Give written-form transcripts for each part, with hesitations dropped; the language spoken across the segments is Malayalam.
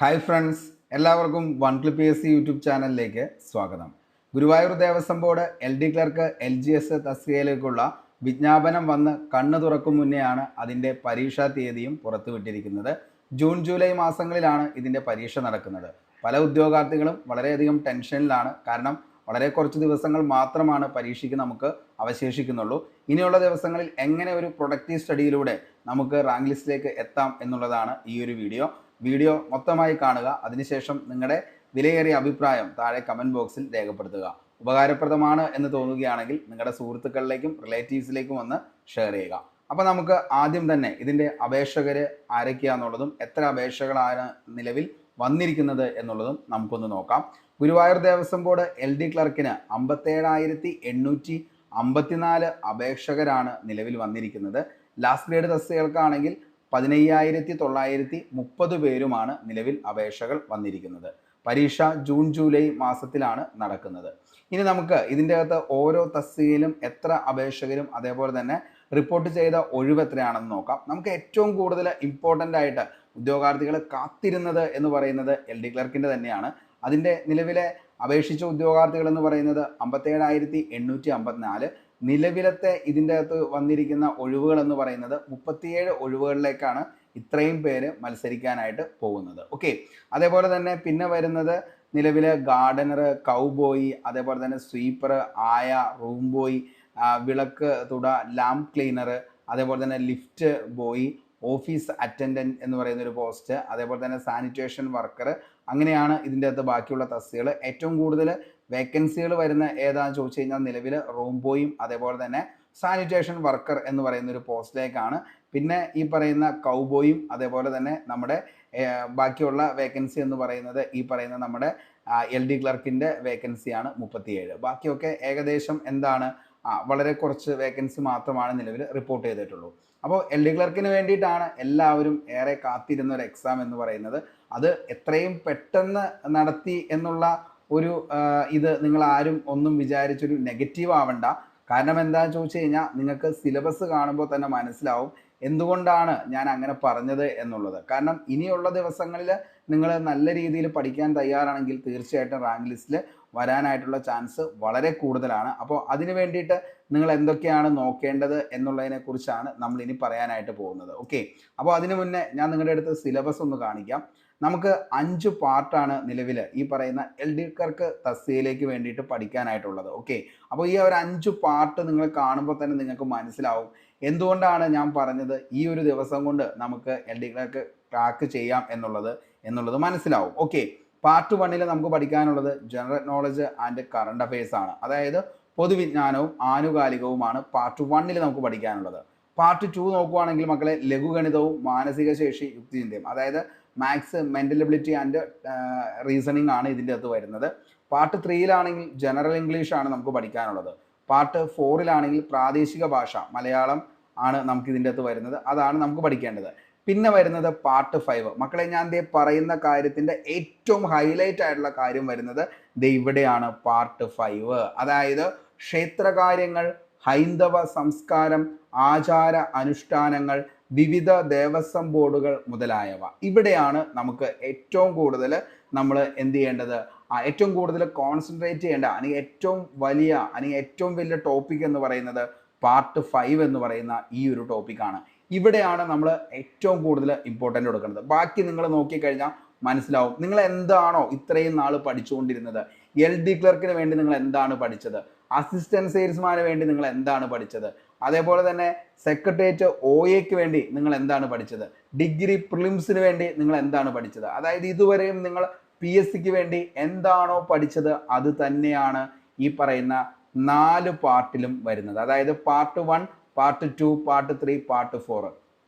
ഹായ് ഫ്രണ്ട്സ്, എല്ലാവർക്കും വൺ ക്ലിപ്പ് PSC യൂട്യൂബ് ചാനലിലേക്ക് സ്വാഗതം. Guruvayur Devaswom board LD clerk LGS തസ്തികയിലേക്കുള്ള വിജ്ഞാപനം വന്ന് കണ്ണു തുറക്കും മുന്നെയാണ് അതിൻ്റെ പരീക്ഷാ തീയതിയും പുറത്തുവിട്ടിരിക്കുന്നത്. ജൂൺ ജൂലൈ മാസങ്ങളിലാണ് ഇതിൻ്റെ പരീക്ഷ നടക്കുന്നത്. പല ഉദ്യോഗാർത്ഥികളും വളരെയധികം ടെൻഷനിലാണ്. കാരണം വളരെ കുറച്ച് ദിവസങ്ങൾ മാത്രമാണ് പരീക്ഷയ്ക്ക് നമുക്ക് അവശേഷിക്കുന്നുള്ളൂ. ഇനിയുള്ള ദിവസങ്ങളിൽ എങ്ങനെ ഒരു പ്രൊഡക്റ്റീവ് സ്റ്റഡിയിലൂടെ നമുക്ക് റാങ്ക് ലിസ്റ്റിലേക്ക് എത്താം എന്നുള്ളതാണ് ഈ ഒരു വീഡിയോ മൊത്തമായി കാണുക. അതിനുശേഷം നിങ്ങളുടെ വിലയേറിയ അഭിപ്രായം താഴെ കമൻറ്റ് ബോക്സിൽ രേഖപ്പെടുത്തുക. ഉപകാരപ്രദമാണ് എന്ന് തോന്നുകയാണെങ്കിൽ നിങ്ങളുടെ സുഹൃത്തുക്കളിലേക്കും റിലേറ്റീവ്സിലേക്കും ഒന്ന് ഷെയർ ചെയ്യുക. അപ്പോൾ നമുക്ക് ആദ്യം തന്നെ ഇതിൻ്റെ അപേക്ഷകർ ആരൊക്കെയാണെന്നുള്ളതും എത്ര അപേക്ഷകളാണ് നിലവിൽ വന്നിരിക്കുന്നത് എന്നുള്ളതും നമുക്കൊന്ന് നോക്കാം. ഗുരുവായൂർ ദേവസ്വം ബോർഡ് LD ക്ലർക്കിന് 57,854 അപേക്ഷകരാണ് നിലവിൽ വന്നിരിക്കുന്നത്. ലാസ്റ്റ് ഗ്രേഡ് തസ്തികകൾക്കാണെങ്കിൽ 15,930 പേരുമാണ് നിലവിൽ അപേക്ഷകൾ വന്നിരിക്കുന്നത്. പരീക്ഷ ജൂൺ ജൂലൈ മാസത്തിലാണ് നടക്കുന്നത്. ഇനി നമുക്ക് ഇതിൻ്റെ അകത്ത് ഓരോ തസ്തികയിലും എത്ര അപേക്ഷകരും അതേപോലെ തന്നെ റിപ്പോർട്ട് ചെയ്ത ഒഴിവ് എത്രയാണെന്ന് നോക്കാം. നമുക്ക് ഏറ്റവും കൂടുതൽ ഇമ്പോർട്ടൻ്റ് ആയിട്ട് ഉദ്യോഗാർത്ഥികൾ കാത്തിരുന്നത് എന്ന് പറയുന്നത് LD ക്ലർക്കിൻ്റെ തന്നെയാണ്. അതിൻ്റെ നിലവിലെ അപേക്ഷിച്ച ഉദ്യോഗാർത്ഥികൾ എന്ന് പറയുന്നത് 57,854. നിലവിലത്തെ ഇതിൻ്റെ അകത്ത് വന്നിരിക്കുന്ന ഒഴിവുകൾ എന്ന് പറയുന്നത് 37 ഒഴിവുകളിലേക്കാണ് ഇത്രയും പേര് മത്സരിക്കാനായിട്ട് പോകുന്നത്. ഓക്കെ, അതേപോലെ തന്നെ പിന്നെ വരുന്നത് നിലവിലെ ഗാർഡനർ, കൗബോയി, അതേപോലെ തന്നെ സ്വീപ്പർ, ആയ, റൂം ബോയ്, വിളക്ക് തുട, ലാമ്പ് ക്ലീനർ, അതേപോലെ തന്നെ ലിഫ്റ്റ് ബോയ്, ഓഫീസ് അറ്റൻഡൻറ്റ് എന്ന് പറയുന്ന ഒരു പോസ്റ്റ്, അതേപോലെ തന്നെ സാനിറ്റേഷൻ വർക്കർ. അങ്ങനെയാണ് ഇതിൻ്റെ അകത്ത് ബാക്കിയുള്ള തസ്തികകൾ. ഏറ്റവും കൂടുതൽ വേക്കൻസികൾ വരുന്ന ഏതാണെന്ന് ചോദിച്ചു കഴിഞ്ഞാൽ നിലവിൽ റൂം ബോയും അതേപോലെ തന്നെ സാനിറ്റേഷൻ വർക്കർ എന്ന് പറയുന്ന ഒരു പോസ്റ്റിലേക്കാണ്. പിന്നെ ഈ പറയുന്ന കൗബോയും അതേപോലെ തന്നെ നമ്മുടെ ബാക്കിയുള്ള വേക്കൻസി എന്ന് പറയുന്നത് ഈ പറയുന്ന നമ്മുടെ LD ക്ലർക്കിൻ്റെ വേക്കൻസിയാണ് 37. ബാക്കിയൊക്കെ ഏകദേശം എന്താണ് വളരെ കുറച്ച് വേക്കൻസി മാത്രമാണ് നിലവിൽ റിപ്പോർട്ട് ചെയ്തിട്ടുള്ളൂ. അപ്പോൾ LD ക്ലർക്കിന് വേണ്ടിയിട്ടാണ് എല്ലാവരും ഏറെ കാത്തിരുന്ന ഒരു എക്സാം എന്ന് പറയുന്നത്. അത് എത്രയും പെട്ടെന്ന് നടത്തി എന്നുള്ള ഒരു ഇത് നിങ്ങൾ ആരും ഒന്നും വിചാരിച്ചൊരു നെഗറ്റീവ് ആവണ്ട. കാരണം എന്താണെന്ന് ചോദിച്ചു കഴിഞ്ഞാൽ നിങ്ങൾക്ക് സിലബസ് കാണുമ്പോൾ തന്നെ മനസ്സിലാവും എന്തുകൊണ്ടാണ് ഞാൻ അങ്ങനെ പറഞ്ഞത് എന്നുള്ളത്. കാരണം ഇനിയുള്ള ദിവസങ്ങളിൽ നിങ്ങൾ നല്ല രീതിയിൽ പഠിക്കാൻ തയ്യാറാണെങ്കിൽ തീർച്ചയായിട്ടും റാങ്ക് ലിസ്റ്റിൽ വരാനായിട്ടുള്ള ചാൻസ് വളരെ കൂടുതലാണ്. അപ്പോൾ അതിന് വേണ്ടിയിട്ട് നിങ്ങൾ എന്തൊക്കെയാണ് നോക്കേണ്ടത് എന്നുള്ളതിനെ കുറിച്ചാണ് നമ്മൾ ഇനി പറയാനായിട്ട് പോകുന്നത്. ഓക്കെ, അപ്പോൾ അതിനു മുന്നേ ഞാൻ നിങ്ങളുടെ അടുത്ത് സിലബസ് ഒന്ന് കാണിക്കാം. നമുക്ക് 5 പാർട്ടാണ് നിലവിൽ ഈ പറയുന്ന LD ക്ലർക്ക് തസ്തികയിലേക്ക് വേണ്ടിയിട്ട് പഠിക്കാനായിട്ടുള്ളത്. ഓക്കെ, അപ്പോൾ ഈ ഒരു 5 പാർട്ട് നിങ്ങൾ കാണുമ്പോൾ തന്നെ നിങ്ങൾക്ക് മനസ്സിലാവും എന്തുകൊണ്ടാണ് ഞാൻ പറഞ്ഞത് ഈ ഒരു ദിവസം കൊണ്ട് നമുക്ക് LD ക്ലർക്ക് ക്രാക്ക് ചെയ്യാം എന്നുള്ളത് മനസ്സിലാവും. ഓക്കെ, പാർട്ട് 1 നമുക്ക് പഠിക്കാനുള്ളത് general knowledge and current affairs ആണ്. അതായത് പൊതുവിജ്ഞാനവും ആനുകാലികവുമാണ് പാർട്ട് 1 നമുക്ക് പഠിക്കാനുള്ളത്. പാർട്ട് 2 നോക്കുവാണെങ്കിൽ മക്കളെ ലഘുഗണിതവും മാനസിക ശേഷി യുക്തിചിന്തയും, അതായത് maths, mental ability and reasoning ആണ് ഇതിൻ്റെ അകത്ത് വരുന്നത്. പാർട്ട് 3 ജനറൽ ഇംഗ്ലീഷ് ആണ് നമുക്ക് പഠിക്കാനുള്ളത്. പാർട്ട് 4 പ്രാദേശിക ഭാഷ മലയാളം ആണ് നമുക്ക് ഇതിൻ്റെ അകത്ത് വരുന്നത്. അതാണ് നമുക്ക് പഠിക്കേണ്ടത്. പിന്നെ വരുന്നത് പാർട്ട് 5. മക്കളെ ഞാൻ പറയുന്ന കാര്യത്തിൻ്റെ ഏറ്റവും ഹൈലൈറ്റ് ആയിട്ടുള്ള കാര്യം വരുന്നത് ഇവിടെയാണ് പാർട്ട് 5. അതായത് ക്ഷേത്രകാര്യങ്ങൾ, ഹൈന്ദവ സംസ്കാരം, ആചാര അനുഷ്ഠാനങ്ങൾ, വിവിധ ദേവസ്വം ബോർഡുകൾ മുതലായവ. ഇവിടെയാണ് നമുക്ക് ഏറ്റവും കൂടുതൽ നമ്മൾ എന്ത് ചെയ്യേണ്ടത്, ഏറ്റവും കൂടുതൽ കോൺസെൻട്രേറ്റ് ചെയ്യേണ്ട അല്ലെങ്കിൽ ഏറ്റവും വലിയ ടോപ്പിക് എന്ന് പറയുന്നത് പാർട്ട് 5 എന്ന് പറയുന്ന ഈ ഒരു ടോപ്പിക്കാണ്. ഇവിടെയാണ് നമ്മൾ ഏറ്റവും കൂടുതൽ ഇമ്പോർട്ടൻ്റ് കൊടുക്കുന്നത്. ബാക്കി നിങ്ങൾ നോക്കിക്കഴിഞ്ഞാൽ മനസ്സിലാവും നിങ്ങൾ എന്താണോ ഇത്രയും നാൾ പഠിച്ചുകൊണ്ടിരുന്നത്. LD ക്ലർക്കിന് വേണ്ടി നിങ്ങൾ എന്താണ് പഠിച്ചത്, അസിസ്റ്റന്റ് സെയിൽസ്മാന് വേണ്ടി നിങ്ങൾ എന്താണ് പഠിച്ചത്, അതേപോലെ തന്നെ സെക്രട്ടേറിയറ്റ് OAക്ക് വേണ്ടി നിങ്ങൾ എന്താണ് പഠിച്ചത്, ഡിഗ്രി പ്രിലിംസിന് വേണ്ടി നിങ്ങൾ എന്താണ് പഠിച്ചത്. അതായത് ഇതുവരെയും നിങ്ങൾ PSCക്ക് വേണ്ടി എന്താണോ പഠിച്ചത് അത് തന്നെയാണ് ഈ പറയുന്ന 4 പാർട്ടിലും വരുന്നത്. അതായത് പാർട്ട് 1, പാർട്ട് 2, പാർട്ട് 3, പാർട്ട് 4.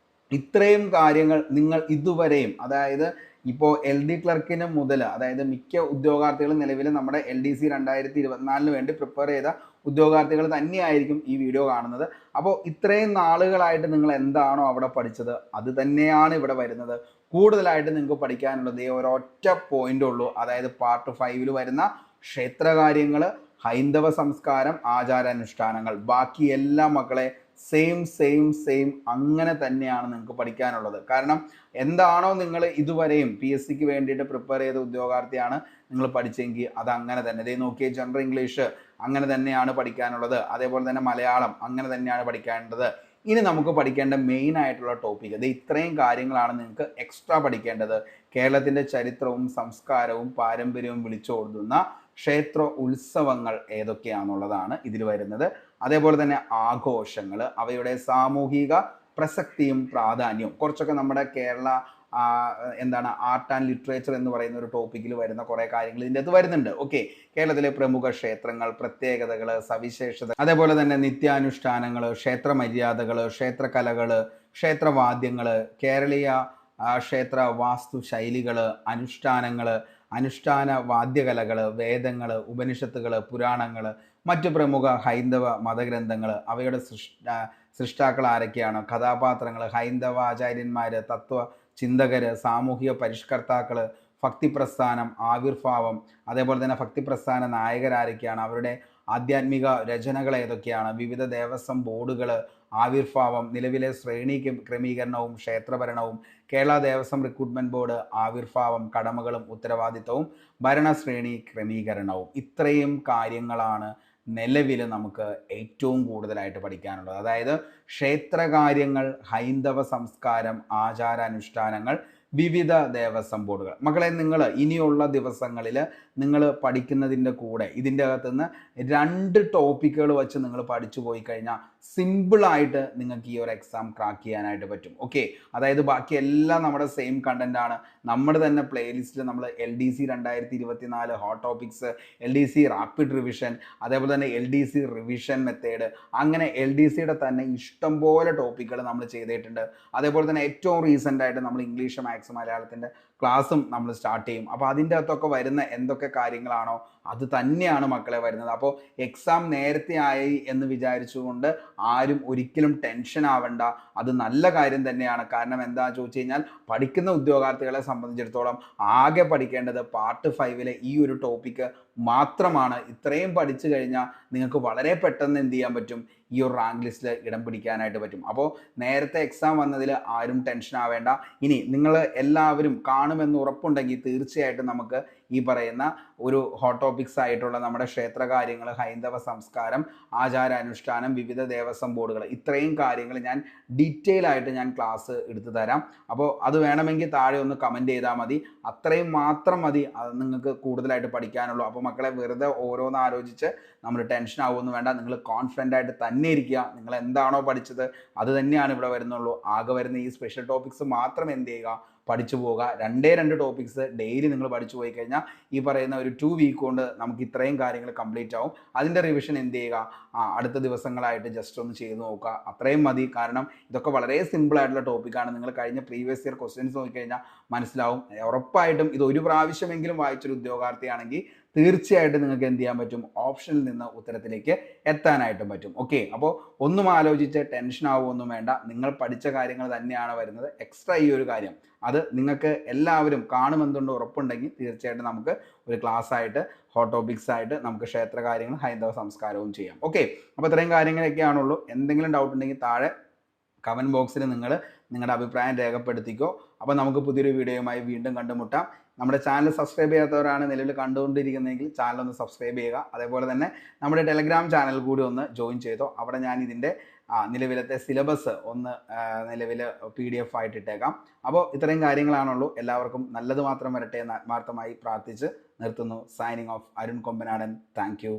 ഇത്രയും കാര്യങ്ങൾ നിങ്ങൾ ഇതുവരെയും, അതായത് ഇപ്പോൾ LD ക്ലർക്കിന് മുതൽ, അതായത് മിക്ക ഉദ്യോഗാർത്ഥികളും നിലവിൽ നമ്മുടെ LDC 2024 വേണ്ടി പ്രിപ്പയർ ചെയ്ത ഉദ്യോഗാർത്ഥികൾ തന്നെയായിരിക്കും ഈ വീഡിയോ കാണുന്നത്. അപ്പോൾ ഇത്രയും നാളുകളായിട്ട് നിങ്ങൾ എന്താണോ അവിടെ പഠിച്ചത് അത് തന്നെയാണ് ഇവിടെ വരുന്നത്. കൂടുതലായിട്ട് നിങ്ങൾക്ക് പഠിക്കാനുള്ളത് ഒരൊറ്റ പോയിന്റ് ഉള്ളൂ. അതായത് പാർട്ട് 5 വരുന്ന ക്ഷേത്രകാര്യങ്ങൾ, ഹൈന്ദവ സംസ്കാരം, ആചാരാനുഷ്ഠാനങ്ങൾ. ബാക്കി എല്ലാ മക്കളെ സെയിം അങ്ങനെ തന്നെയാണ് നിങ്ങൾക്ക് പഠിക്കാനുള്ളത്. കാരണം എന്താണോ നിങ്ങൾ ഇതുവരെയും PSCക്ക് വേണ്ടിയിട്ട് പ്രിപ്പയർ ചെയ്ത ഉദ്യോഗാർത്ഥിയാണ് നിങ്ങൾ പഠിച്ചെങ്കിൽ അത് അങ്ങനെ തന്നെ. ഇതേ നോക്കിയേ, ജനറൽ ഇംഗ്ലീഷ് അങ്ങനെ തന്നെയാണ് പഠിക്കാനുള്ളത്, അതേപോലെ തന്നെ മലയാളം അങ്ങനെ തന്നെയാണ് പഠിക്കേണ്ടത്. ഇനി നമുക്ക് പഠിക്കേണ്ട മെയിൻ ആയിട്ടുള്ള ടോപ്പിക് ഇത് ഇത്രയും കാര്യങ്ങളാണ് നിങ്ങൾക്ക് എക്സ്ട്രാ പഠിക്കേണ്ടത്. കേരളത്തിൻ്റെ ചരിത്രവും സംസ്കാരവും പാരമ്പര്യവും വിളിച്ചോതുന്ന ക്ഷേത്ര ഉത്സവങ്ങൾ ഏതൊക്കെയാണെന്നുള്ളതാണ് ഇതിൽ വരുന്നത്. അതേപോലെ തന്നെ ആഘോഷങ്ങൾ, അവയുടെ സാമൂഹിക പ്രസക്തിയും പ്രാധാന്യവും, കുറച്ചൊക്കെ നമ്മുടെ കേരള എന്താണ് ആർട്ട് ആൻഡ് ലിറ്ററേച്ചർ എന്ന് പറയുന്ന ഒരു ടോപ്പിക്കിൽ വരുന്ന കുറേ കാര്യങ്ങൾ ഇതിൻ്റെ അകത്ത് വരുന്നുണ്ട്. ഓക്കെ, കേരളത്തിലെ പ്രമുഖ ക്ഷേത്രങ്ങൾ, പ്രത്യേകതകൾ, സവിശേഷത, അതേപോലെ തന്നെ നിത്യാനുഷ്ഠാനങ്ങൾ, ക്ഷേത്ര മര്യാദകൾ, ക്ഷേത്രകലകൾ, ക്ഷേത്രവാദ്യങ്ങൾ, കേരളീയ ക്ഷേത്ര വാസ്തുശൈലികൾ, അനുഷ്ഠാനങ്ങൾ, അനുഷ്ഠാന വാദ്യകലകൾ, വേദങ്ങൾ, ഉപനിഷത്തുകൾ, പുരാണങ്ങൾ, മറ്റു പ്രമുഖ ഹൈന്ദവ മതഗ്രന്ഥങ്ങൾ, അവയുടെ സൃഷ്ടാക്കൾ ആരൊക്കെയാണ്, കഥാപാത്രങ്ങൾ, ഹൈന്ദവ ആചാര്യന്മാർ, തത്വ ചിന്തകർ, സാമൂഹിക പരിഷ്കർത്താക്കൾ, ഭക്തിപ്രസ്ഥാനം, ആവിർഭാവം, അതേപോലെ തന്നെ ഭക്തിപ്രസ്ഥാന നായകരാരൊക്കെയാണ്, അവരുടെ ആധ്യാത്മിക രചനകൾ ഏതൊക്കെയാണ്, വിവിധ ദേവസ്വം ബോർഡുകൾ, ആവിർഭാവം, നിലവിലെ ശ്രേണി ക്രമീകരണവും ക്ഷേത്രഭരണവും, കേരള ദേവസ്വം റിക്രൂട്ട്മെന്റ് ബോർഡ്, ആവിർഭാവം, കടമകളും ഉത്തരവാദിത്തവും, ഭരണശ്രേണി ക്രമീകരണവും. ഇത്രയും കാര്യങ്ങളാണ് നിലവിൽ നമുക്ക് ഏറ്റവും കൂടുതലായിട്ട് പഠിക്കാനുള്ളത്. അതായത് ക്ഷേത്രകാര്യങ്ങൾ, ഹൈന്ദവ സംസ്കാരം, ആചാരാനുഷ്ഠാനങ്ങൾ, വിവിധ ദേവസ്വം ബോർഡുകൾ. മക്കളെ, നിങ്ങൾ ഇനിയുള്ള ദിവസങ്ങളിൽ നിങ്ങൾ പഠിക്കുന്നതിൻ്റെ കൂടെ ഇതിൻ്റെ അകത്തുനിന്ന് 2 ടോപ്പിക്കുകൾ വെച്ച് നിങ്ങൾ പഠിച്ചു പോയി കഴിഞ്ഞാൽ സിമ്പിളായിട്ട് നിങ്ങൾക്ക് ഈ ഒരു എക്സാം ക്രാക്ക് ചെയ്യാനായിട്ട് പറ്റും. ഓക്കെ, അതായത് ബാക്കി എല്ലാം നമ്മുടെ സെയിം കണ്ടന്റ് ആണ്. നമ്മുടെ തന്നെ പ്ലേലിസ്റ്റിൽ നമ്മൾ LDC 2024 hot topics, LDC rapid revision, അതേപോലെ തന്നെ LDC റിവിഷൻ മെത്തേഡ്, അങ്ങനെ LDCയുടെ തന്നെ ഇഷ്ടംപോലെ ടോപ്പിക്കുകൾ നമ്മൾ ചെയ്തിട്ടുണ്ട്. അതേപോലെ തന്നെ ഏറ്റവും റീസെൻ്റ് ആയിട്ട് നമ്മൾ ഇംഗ്ലീഷ്, മാത്സ്, മലയാളത്തിൻ്റെ ക്ലാസ്സും നമ്മൾ സ്റ്റാർട്ട് ചെയ്യും. അപ്പോൾ അതിൻ്റെ അകത്തൊക്കെ വരുന്ന എന്തൊക്കെ കാര്യങ്ങളാണോ അത് തന്നെയാണ് മക്കളെ വരുന്നത്. അപ്പോൾ എക്സാം നേരത്തെ ആയി എന്ന് വിചാരിച്ചുകൊണ്ട് ആരും ഒരിക്കലും ടെൻഷൻ ആവണ്ട. അത് നല്ല കാര്യം തന്നെയാണ്. കാരണം എന്താ ചോദിച്ചു കഴിഞ്ഞാൽ, പഠിക്കുന്ന ഉദ്യോഗാർത്ഥികളെ സംബന്ധിച്ചിടത്തോളം ആകെ പഠിക്കേണ്ടത് പാർട്ട് 5 ഈ ഒരു ടോപ്പിക്ക് മാത്രമാണ്. ഇത്രയും പഠിച്ചു കഴിഞ്ഞാൽ നിങ്ങൾക്ക് വളരെ പെട്ടെന്ന് എന്ത് ചെയ്യാൻ പറ്റും, ഈ ഒരു റാങ്ക് ലിസ്റ്റിൽ ഇടം പിടിക്കാനായിട്ട് പറ്റും. അപ്പോൾ നേരത്തെ എക്സാം വന്നതിൽ ആരും ടെൻഷൻ ആവേണ്ട. ഇനി നിങ്ങൾ എല്ലാവരും കാണുമെന്ന് ഉറപ്പുണ്ടെങ്കിൽ തീർച്ചയായിട്ടും നമുക്ക് ഈ പറയുന്ന ഒരു ഹോട്ട് ടോപ്പിക്സ് ആയിട്ടുള്ള നമ്മുടെ ക്ഷേത്രകാര്യങ്ങൾ, ഹൈന്ദവ സംസ്കാരം, ആചാരാനുഷ്ഠാനം, വിവിധ ദേവസ്വം ബോർഡുകൾ, ഇത്രയും കാര്യങ്ങൾ ഞാൻ ഡീറ്റെയിൽ ആയിട്ട് ഞാൻ ക്ലാസ് എടുത്തു തരാം. അപ്പോൾ അത് വേണമെങ്കിൽ താഴെ ഒന്ന് കമൻറ്റ് ചെയ്താൽ മതി. അത്രയും മാത്രം മതി നിങ്ങൾക്ക് കൂടുതലായിട്ട് പഠിക്കാനുള്ളൂ. അപ്പോൾ മക്കളെ, വെറുതെ ഓരോന്ന് ആലോചിച്ച് നമ്മൾ ടെൻഷൻ ആവുമെന്ന് വേണ്ട. നിങ്ങൾ കോൺഫിഡൻ്റ് ആയിട്ട് തന്നെ ഇരിക്കുക. നിങ്ങൾ എന്താണോ പഠിച്ചത് അത് തന്നെയാണ് ഇവിടെ വരുന്നുള്ളൂ. ആകെ വരുന്ന ഈ സ്പെഷ്യൽ ടോപ്പിക്സ് മാത്രം എന്ത് ചെയ്യുക, പഠിച്ചു പോവുക. 2 ടോപ്പിക്സ് ഡെയിലി നിങ്ങൾ പഠിച്ചു പോയി കഴിഞ്ഞാൽ ഈ പറയുന്ന ഒരു 2 വീക്ക് കൊണ്ട് നമുക്ക് ഇത്രയും കാര്യങ്ങൾ കംപ്ലീറ്റ് ആവും. അതിൻ്റെ റിവിഷൻ എന്ത് ചെയ്യുക, അടുത്ത ദിവസങ്ങളായിട്ട് ജസ്റ്റ് ഒന്ന് ചെയ്ത് നോക്കുക. അത്രയും മതി. കാരണം ഇതൊക്കെ വളരെ സിമ്പിൾ ആയിട്ടുള്ള ടോപ്പിക്കാണ്. നിങ്ങൾ കഴിഞ്ഞ പ്രീവിയസ് ഇയർ ക്വസ്റ്റ്യൻസ് നോക്കിക്കഴിഞ്ഞാൽ മനസ്സിലാവും. ഉറപ്പായിട്ടും ഇത് ഒരു പ്രാവശ്യമെങ്കിലും വായിച്ചൊരു ഉദ്യോഗാർത്ഥിയാണെങ്കിൽ തീർച്ചയായിട്ടും നിങ്ങൾക്ക് എന്ത് ചെയ്യാൻ പറ്റും, ഓപ്ഷനിൽ നിന്ന് ഉത്തരത്തിലേക്ക് എത്താനായിട്ടും പറ്റും. ഓക്കെ, അപ്പോൾ ഒന്നും ആലോചിച്ച് ടെൻഷൻ ആവുമൊന്നും വേണ്ട. നിങ്ങൾ പഠിച്ച കാര്യങ്ങൾ തന്നെയാണ് വരുന്നത്. എക്സ്ട്രാ ഈ ഒരു കാര്യം അത് നിങ്ങൾക്ക് എല്ലാവരും കാണുമെന്നുണ്ട് ഉറപ്പുണ്ടെങ്കിൽ തീർച്ചയായിട്ടും നമുക്ക് ഒരു ക്ലാസ് ആയിട്ട്, ഹോട്ട് ടോപ്പിക്സ് ആയിട്ട് നമുക്ക് ക്ഷേത്രകാര്യങ്ങളും ഹൈന്ദവ സംസ്കാരവും ചെയ്യാം. ഓക്കെ, അപ്പോൾ ഇത്രയും കാര്യങ്ങളൊക്കെയാണുള്ളൂ. എന്തെങ്കിലും ഡൗട്ട് ഉണ്ടെങ്കിൽ താഴെ കമൻറ്റ് ബോക്സിൽ നിങ്ങൾ നിങ്ങളുടെ അഭിപ്രായം രേഖപ്പെടുത്തിക്കോ. അപ്പോൾ നമുക്ക് പുതിയൊരു വീഡിയോയുമായി വീണ്ടും കണ്ടുമുട്ടാം. നമ്മുടെ ചാനൽ സബ്സ്ക്രൈബ് ചെയ്യാത്തവരാണ് നിലവിൽ കണ്ടുകൊണ്ടിരിക്കുന്നതെങ്കിൽ ചാനൽ ഒന്ന് സബ്സ്ക്രൈബ് ചെയ്യുക. അതേപോലെ തന്നെ നമ്മുടെ ടെലഗ്രാം ചാനൽ കൂടി ഒന്ന് ജോയിൻ ചെയ്തോ. അവിടെ ഞാൻ ഇതിൻ്റെ നിലവിലത്തെ സിലബസ് ഒന്ന് നിലവിൽ PDF ആയിട്ട് ഇട്ടേക്കാം. അപ്പോൾ ഇത്രയും കാര്യങ്ങളാണുള്ളൂ. എല്ലാവർക്കും നല്ലത് മാത്രം വരട്ടെ എന്ന് ആത്മാർത്ഥമായി പ്രാർത്ഥിച്ച് നിർത്തുന്നു. Signing off, Arun Kombanadan. Thank you.